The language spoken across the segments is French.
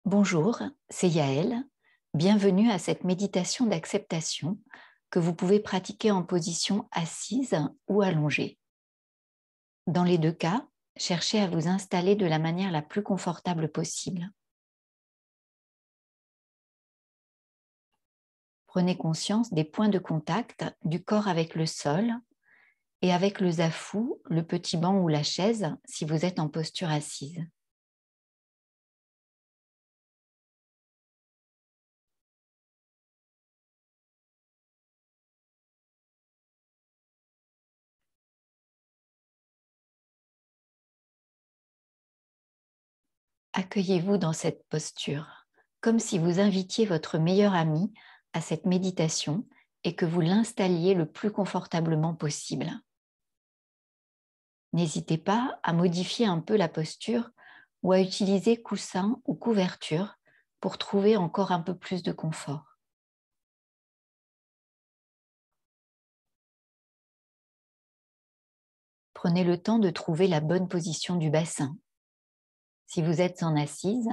Bonjour, c'est Yael. Bienvenue à cette méditation d'acceptation que vous pouvez pratiquer en position assise ou allongée. Dans les deux cas, cherchez à vous installer de la manière la plus confortable possible. Prenez conscience des points de contact du corps avec le sol et avec le zafu, le petit banc ou la chaise si vous êtes en posture assise. Accueillez-vous dans cette posture, comme si vous invitiez votre meilleur ami à cette méditation et que vous l'installiez le plus confortablement possible. N'hésitez pas à modifier un peu la posture ou à utiliser coussin ou couverture pour trouver encore un peu plus de confort. Prenez le temps de trouver la bonne position du bassin. Si vous êtes en assise,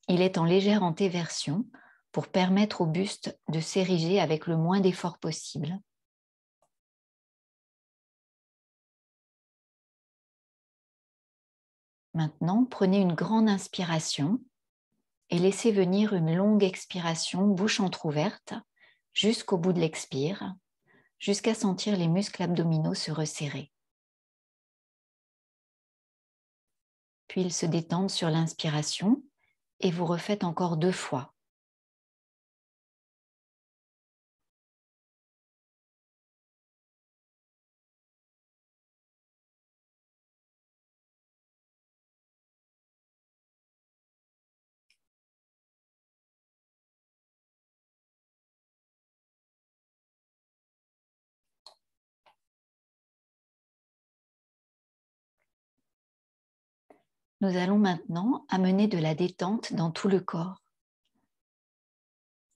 il est en légère antéversion pour permettre au buste de s'ériger avec le moins d'effort possible. Maintenant, prenez une grande inspiration et laissez venir une longue expiration, bouche entrouverte, jusqu'au bout de l'expire, jusqu'à sentir les muscles abdominaux se resserrer. Puis ils se détendent sur l'inspiration et vous refaites encore 2 fois. Nous allons maintenant amener de la détente dans tout le corps.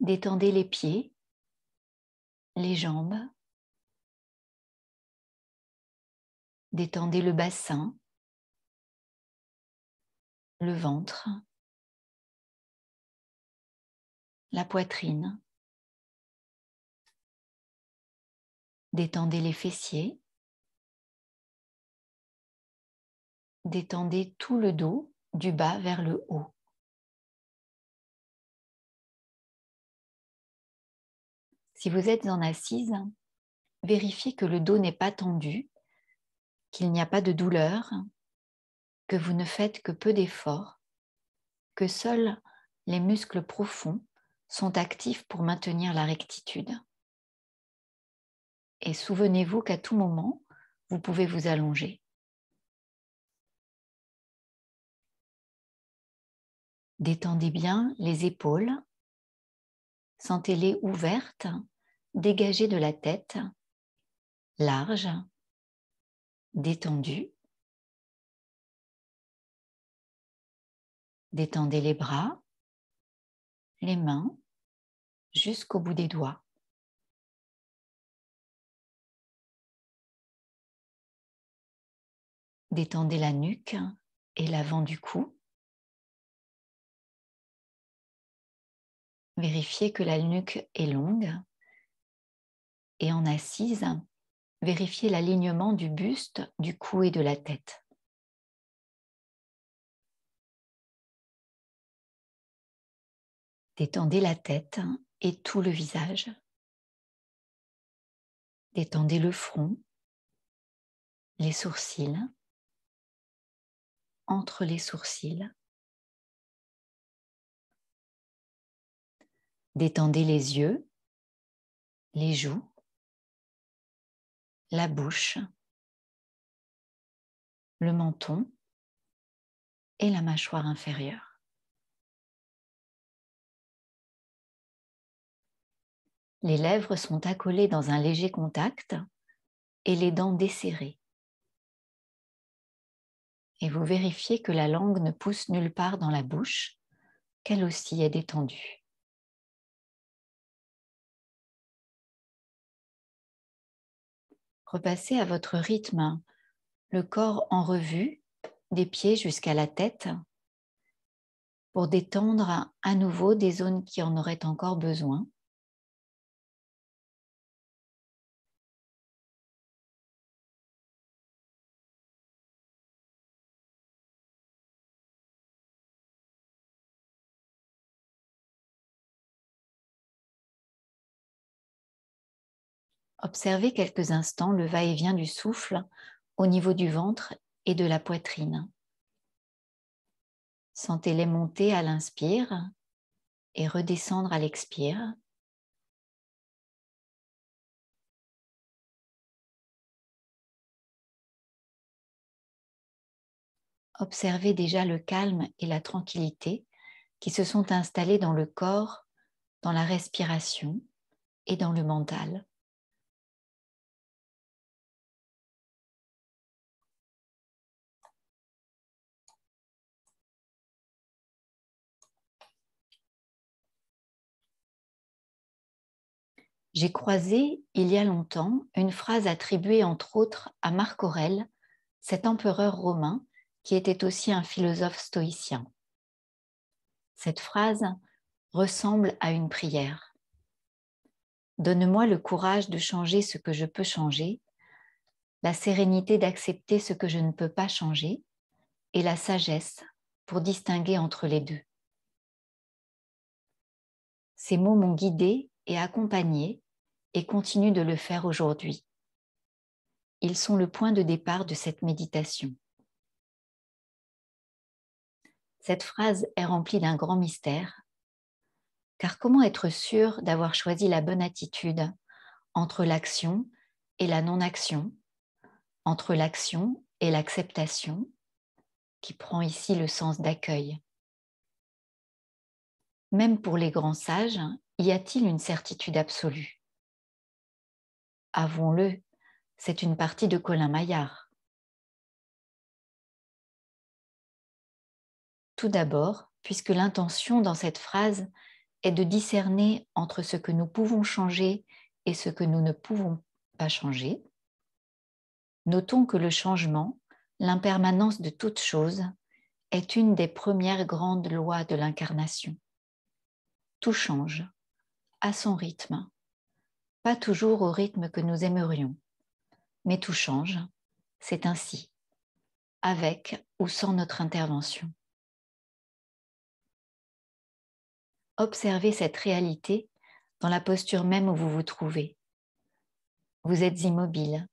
Détendez les pieds, les jambes, détendez le bassin, le ventre, la poitrine. Détendez les fessiers. Détendez tout le dos, du bas vers le haut. Si vous êtes en assise, vérifiez que le dos n'est pas tendu, qu'il n'y a pas de douleur, que vous ne faites que peu d'efforts, que seuls les muscles profonds sont actifs pour maintenir la rectitude. Et souvenez-vous qu'à tout moment, vous pouvez vous allonger. Détendez bien les épaules, sentez-les ouvertes, dégagées de la tête, larges, détendues. Détendez les bras, les mains, jusqu'au bout des doigts. Détendez la nuque et l'avant du cou. Vérifiez que la nuque est longue. Et en assise, vérifiez l'alignement du buste, du cou et de la tête. Détendez la tête et tout le visage. Détendez le front, les sourcils, entre les sourcils. Détendez les yeux, les joues, la bouche, le menton et la mâchoire inférieure. Les lèvres sont accolées dans un léger contact et les dents desserrées. Et vous vérifiez que la langue ne pousse nulle part dans la bouche, qu'elle aussi est détendue. Repassez à votre rythme le corps en revue, des pieds jusqu'à la tête, pour détendre à nouveau des zones qui en auraient encore besoin. Observez quelques instants le va-et-vient du souffle au niveau du ventre et de la poitrine. Sentez-les monter à l'inspire et redescendre à l'expire. Observez déjà le calme et la tranquillité qui se sont installés dans le corps, dans la respiration et dans le mental. J'ai croisé, il y a longtemps, une phrase attribuée entre autres à Marc Aurèle, cet empereur romain qui était aussi un philosophe stoïcien. Cette phrase ressemble à une prière. Donne-moi le courage de changer ce que je peux changer, la sérénité d'accepter ce que je ne peux pas changer et la sagesse pour distinguer entre les deux. Ces mots m'ont guidée et accompagnée et continuent de le faire aujourd'hui. Ils sont le point de départ de cette méditation. Cette phrase est remplie d'un grand mystère, car comment être sûr d'avoir choisi la bonne attitude entre l'action et la non-action, entre l'action et l'acceptation, qui prend ici le sens d'accueil. Même pour les grands sages, y a-t-il une certitude absolue? Avouons-le, c'est une partie de Colin Maillard. Tout d'abord, puisque l'intention dans cette phrase est de discerner entre ce que nous pouvons changer et ce que nous ne pouvons pas changer, notons que le changement, l'impermanence de toute chose, est une des premières grandes lois de l'incarnation. Tout change, à son rythme, pas toujours au rythme que nous aimerions, mais tout change, c'est ainsi, avec ou sans notre intervention. Observez cette réalité dans la posture même où vous vous trouvez. Vous êtes immobile.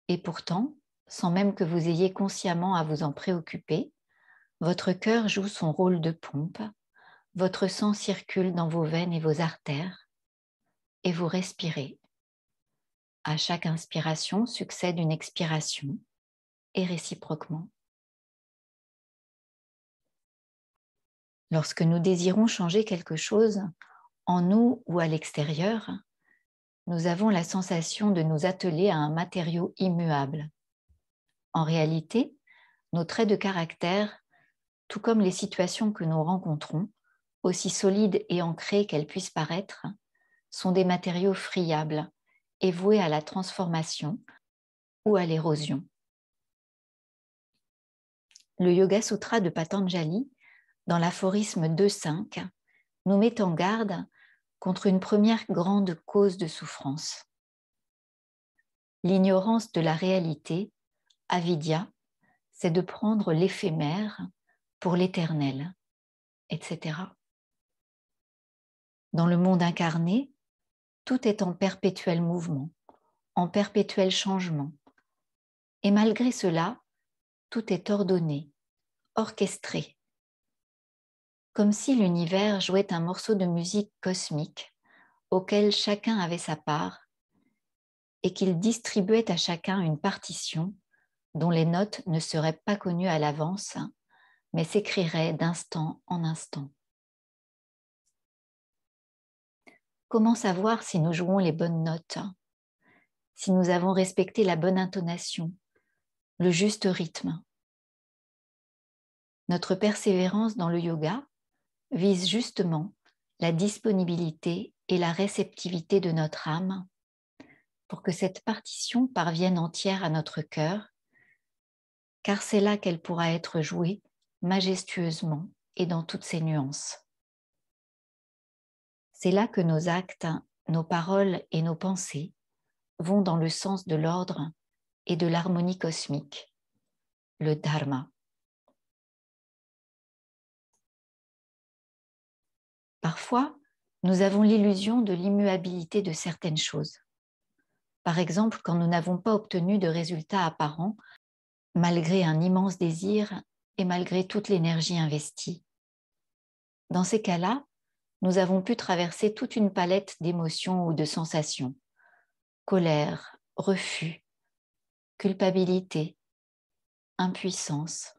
Et pourtant, sans même que vous ayez consciemment à vous en préoccuper, votre cœur joue son rôle de pompe, votre sang circule dans vos veines et vos artères, et vous respirez. À chaque inspiration succède une expiration, et réciproquement. Lorsque nous désirons changer quelque chose, en nous ou à l'extérieur, nous avons la sensation de nous atteler à un matériau immuable. En réalité, nos traits de caractère, tout comme les situations que nous rencontrons, aussi solides et ancrées qu'elles puissent paraître, sont des matériaux friables et voués à la transformation ou à l'érosion. Le Yoga Sutra de Patanjali, dans l'aphorisme 2.5, nous met en garde contre une première grande cause de souffrance. L'ignorance de la réalité, avidya, c'est de prendre l'éphémère pour l'éternel, etc. Dans le monde incarné, tout est en perpétuel mouvement, en perpétuel changement. Et malgré cela, tout est ordonné, orchestré, comme si l'univers jouait un morceau de musique cosmique auquel chacun avait sa part et qu'il distribuait à chacun une partition dont les notes ne seraient pas connues à l'avance, mais s'écriraient d'instant en instant. Comment savoir si nous jouons les bonnes notes, si nous avons respecté la bonne intonation, le juste rythme? Notre persévérance dans le yoga vise justement la disponibilité et la réceptivité de notre âme pour que cette partition parvienne entière à notre cœur, car c'est là qu'elle pourra être jouée majestueusement et dans toutes ses nuances. C'est là que nos actes, nos paroles et nos pensées vont dans le sens de l'ordre et de l'harmonie cosmique, le dharma. Parfois, nous avons l'illusion de l'immuabilité de certaines choses. Par exemple, quand nous n'avons pas obtenu de résultats apparents, malgré un immense désir et malgré toute l'énergie investie. Dans ces cas-là, nous avons pu traverser toute une palette d'émotions ou de sensations. Colère, refus, culpabilité, impuissance,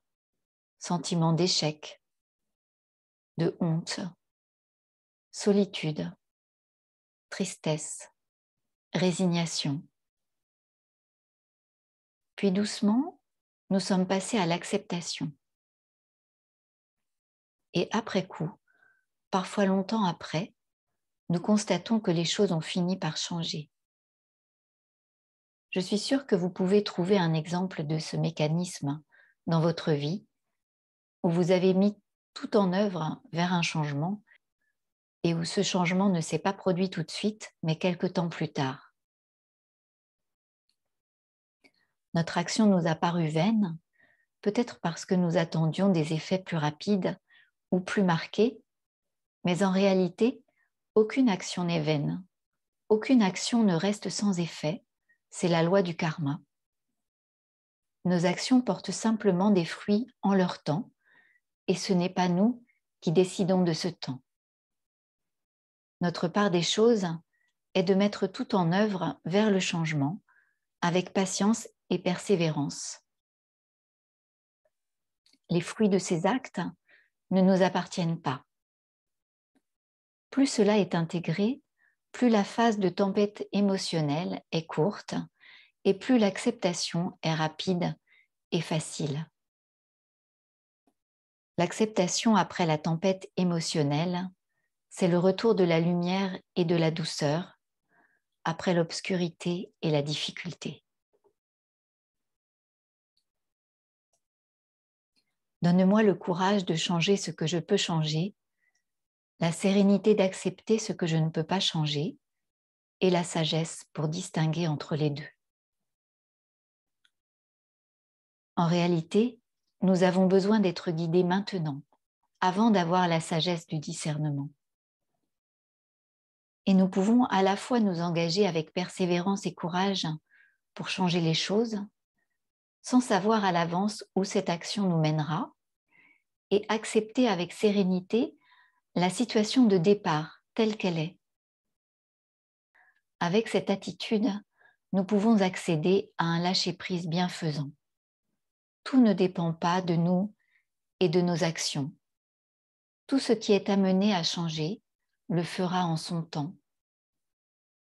sentiment d'échec, de honte, solitude, tristesse, résignation. Puis doucement, nous sommes passés à l'acceptation. Et après coup, parfois longtemps après, nous constatons que les choses ont fini par changer. Je suis sûre que vous pouvez trouver un exemple de ce mécanisme dans votre vie où vous avez mis tout en œuvre vers un changement et où ce changement ne s'est pas produit tout de suite, mais quelque temps plus tard. Notre action nous a paru vaine, peut-être parce que nous attendions des effets plus rapides ou plus marqués, mais en réalité, aucune action n'est vaine. Aucune action ne reste sans effet, c'est la loi du karma. Nos actions portent simplement des fruits en leur temps, et ce n'est pas nous qui décidons de ce temps. Notre part des choses est de mettre tout en œuvre vers le changement, avec patience et persévérance. Les fruits de ces actes ne nous appartiennent pas. Plus cela est intégré, plus la phase de tempête émotionnelle est courte et plus l'acceptation est rapide et facile. L'acceptation après la tempête émotionnelle, c'est le retour de la lumière et de la douceur après l'obscurité et la difficulté. Donne-moi le courage de changer ce que je peux changer, la sérénité d'accepter ce que je ne peux pas changer et la sagesse pour distinguer entre les deux. En réalité, nous avons besoin d'être guidés maintenant, avant d'avoir la sagesse du discernement. Et nous pouvons à la fois nous engager avec persévérance et courage pour changer les choses, sans savoir à l'avance où cette action nous mènera, et accepter avec sérénité la situation de départ telle qu'elle est. Avec cette attitude, nous pouvons accéder à un lâcher-prise bienfaisant. Tout ne dépend pas de nous et de nos actions. Tout ce qui est amené à changer le fera en son temps.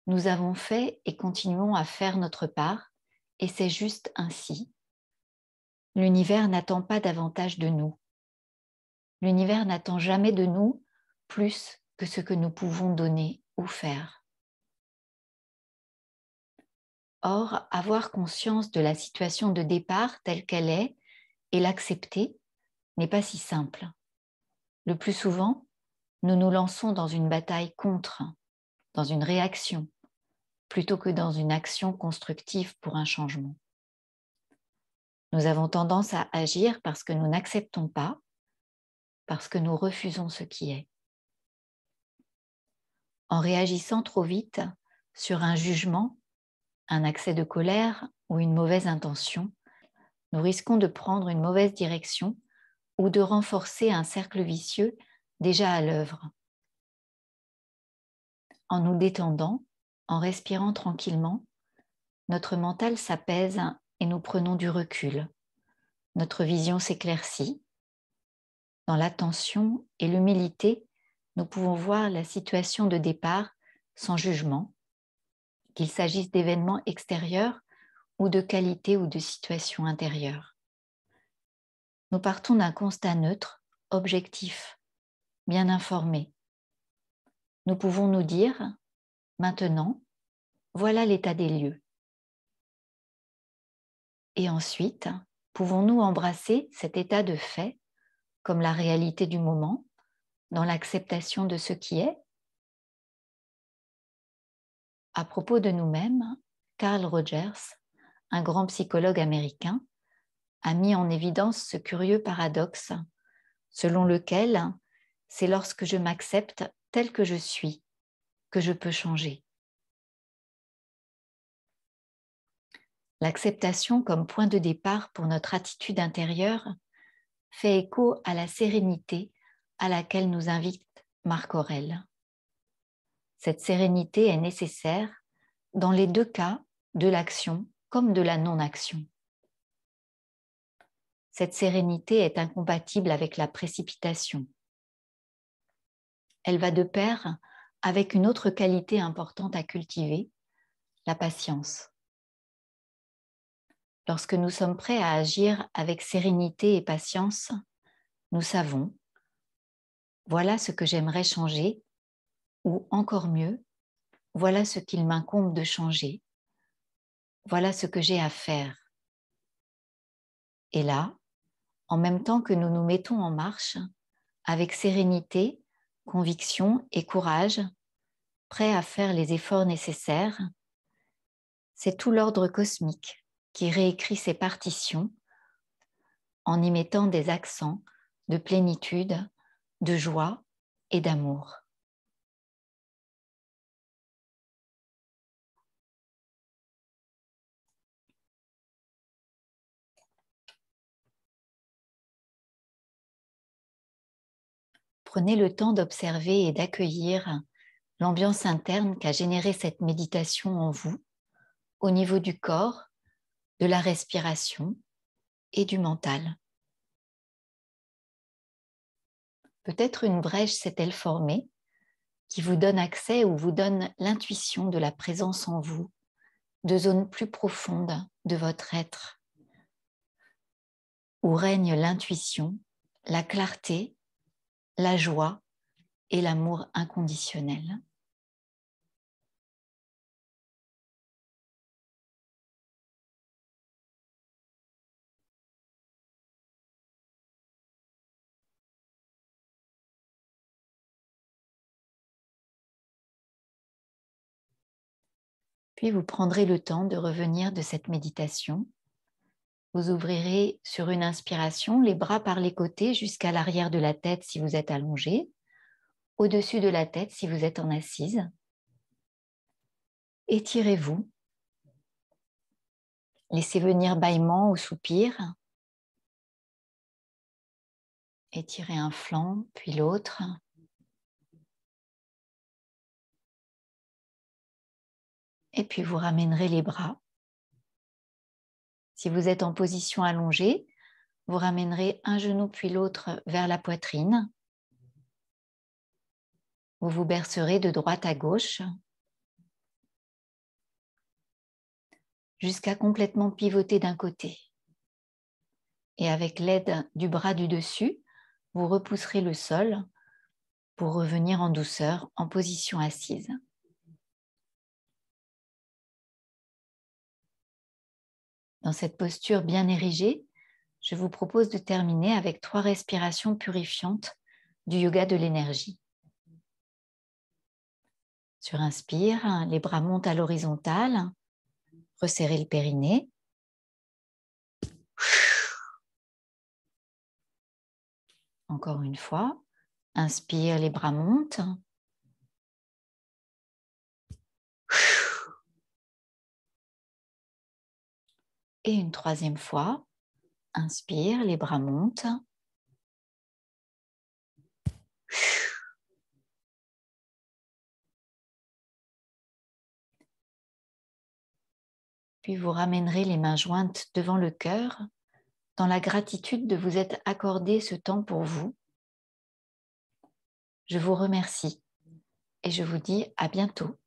Nous avons fait et continuons à faire notre part, et c'est juste ainsi. L'univers n'attend pas davantage de nous. L'univers n'attend jamais de nous plus que ce que nous pouvons donner ou faire. Or, avoir conscience de la situation de départ telle qu'elle est et l'accepter n'est pas si simple. Le plus souvent, nous nous lançons dans une bataille contre, dans une réaction, plutôt que dans une action constructive pour un changement. Nous avons tendance à agir parce que nous n'acceptons pas, parce que nous refusons ce qui est. En réagissant trop vite sur un jugement, un accès de colère ou une mauvaise intention, nous risquons de prendre une mauvaise direction ou de renforcer un cercle vicieux déjà à l'œuvre. En nous détendant, en respirant tranquillement, notre mental s'apaise et nous prenons du recul. Notre vision s'éclaircit. Dans l'attention et l'humilité, nous pouvons voir la situation de départ sans jugement, qu'il s'agisse d'événements extérieurs ou de qualités ou de situations intérieures. Nous partons d'un constat neutre, objectif, bien informé. Nous pouvons nous dire, maintenant, voilà l'état des lieux. Et ensuite, pouvons-nous embrasser cet état de fait comme la réalité du moment, dans l'acceptation de ce qui est. À propos de nous-mêmes, Carl Rogers, un grand psychologue américain, a mis en évidence ce curieux paradoxe selon lequel c'est lorsque je m'accepte tel que je suis que je peux changer. L'acceptation comme point de départ pour notre attitude intérieure fait écho à la sérénité à laquelle nous invite Marc Aurèle. Cette sérénité est nécessaire dans les deux cas de l'action comme de la non-action. Cette sérénité est incompatible avec la précipitation. Elle va de pair avec une autre qualité importante à cultiver, la patience. Lorsque nous sommes prêts à agir avec sérénité et patience, nous savons, voilà ce que j'aimerais changer, ou encore mieux, voilà ce qu'il m'incombe de changer, voilà ce que j'ai à faire. Et là, en même temps que nous nous mettons en marche, avec sérénité, conviction et courage, prêts à faire les efforts nécessaires, c'est tout l'ordre cosmique qui réécrit ses partitions en y mettant des accents de plénitude, de joie et d'amour. Prenez le temps d'observer et d'accueillir l'ambiance interne qu'a générée cette méditation en vous, au niveau du corps, de la respiration et du mental. Peut-être une brèche s'est-elle formée qui vous donne accès ou vous donne l'intuition de la présence en vous, de zones plus profondes de votre être, où règne l'intuition, la clarté, la joie et l'amour inconditionnel. Puis vous prendrez le temps de revenir de cette méditation. Vous ouvrirez sur une inspiration les bras par les côtés jusqu'à l'arrière de la tête si vous êtes allongé, au-dessus de la tête si vous êtes en assise. Étirez-vous. Laissez venir bâillements ou soupirs. Étirez un flanc, puis l'autre. Et puis vous ramènerez les bras. Si vous êtes en position allongée, vous ramènerez un genou puis l'autre vers la poitrine. Vous vous bercerez de droite à gauche jusqu'à complètement pivoter d'un côté. Et avec l'aide du bras du dessus, vous repousserez le sol pour revenir en douceur en position assise. Dans cette posture bien érigée, je vous propose de terminer avec 3 respirations purifiantes du yoga de l'énergie. Sur inspire, les bras montent à l'horizontale, resserrez le périnée. Encore une fois, inspire, les bras montent. Et une 3e fois, inspire, les bras montent. Puis vous ramènerez les mains jointes devant le cœur dans la gratitude de vous être accordé ce temps pour vous. Je vous remercie et je vous dis à bientôt.